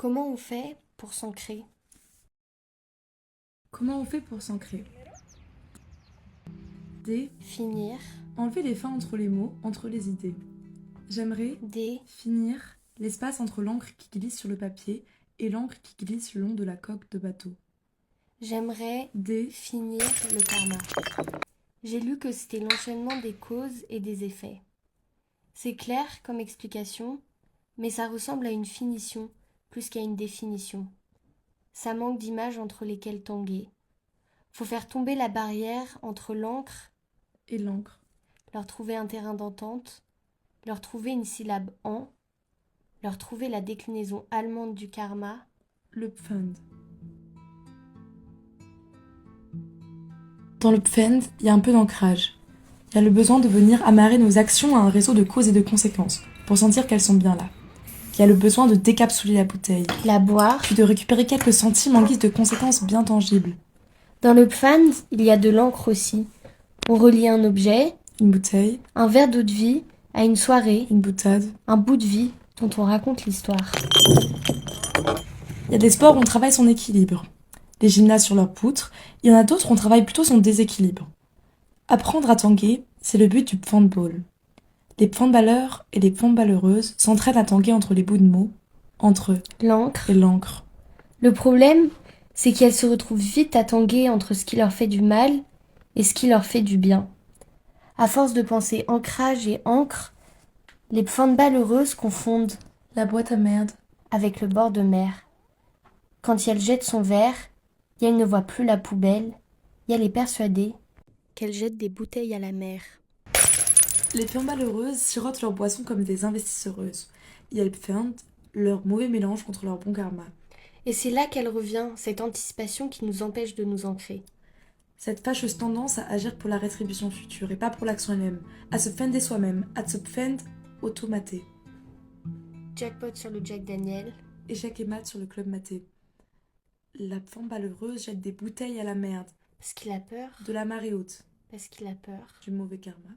Comment on fait pour s'ancrer? Comment on fait pour s'ancrer? D. Finir. Enlever les fins entre les mots, entre les idées. J'aimerais D. finir l'espace entre l'encre qui glisse sur le papier et l'encre qui glisse le long de la coque de bateau. J'aimerais D. finir le karma. J'ai lu que c'était l'enchaînement des causes et des effets. C'est clair comme explication, mais ça ressemble à une finition plus qu'à une définition. Ça manque d'images entre lesquelles tanguer. Faut faire tomber la barrière entre l'encre, Et l'encre. leur trouver un terrain d'entente, leur trouver une syllabe en, leur trouver la déclinaison allemande du karma. Le pfund. Dans le pfund, il y a un peu d'ancrage. Il y a le besoin de venir amarrer nos actions à un réseau de causes et de conséquences, pour sentir qu'elles sont bien là. Il y a le besoin de décapsuler la bouteille, La boire. puis de récupérer quelques centimes en guise de conséquences bien tangibles. Dans le pfand, il y a de l'encre aussi. On relie un objet, Une bouteille, un verre d'eau de vie, à une soirée, une boutade. un bout de vie dont on raconte l'histoire. Il y a des sports où on travaille son équilibre. Les gymnastes sur leur poutre, il y en a d'autres où on travaille plutôt son déséquilibre. Apprendre à tanguer, c'est le but du pfandball. Les pfandballeurs et les pfandballeuses s'entraînent à tanguer entre les bouts de mots, entre eux L'encre. et l'encre. Le problème, c'est qu'elles se retrouvent vite à tanguer entre ce qui leur fait du mal et ce qui leur fait du bien. À force de penser ancrage et encre, les pfandballeuses confondent La boîte à merde. avec le bord de mer. Quand elle jette son verre, et elle ne voit plus la poubelle, et elle est persuadée qu'elle jette des bouteilles à la mer. Les pfandballeuses sirotent leur boisson comme des investisseuses. Et elles pfandent leur mauvais mélange contre leur bon karma. Et c'est là qu'elle revient, cette anticipation qui nous empêche de nous ancrer. Cette fâcheuse tendance à agir pour la rétribution future et pas pour l'action elle-même, à se pfänder soi-même, à se pfänd automaté. Jackpot sur le Jack Daniel. Échec et mat sur le club maté. La pfandballeuse jette des bouteilles à la merde, Parce qu'il a peur, de la marée haute, parce qu'il a peur. du mauvais karma.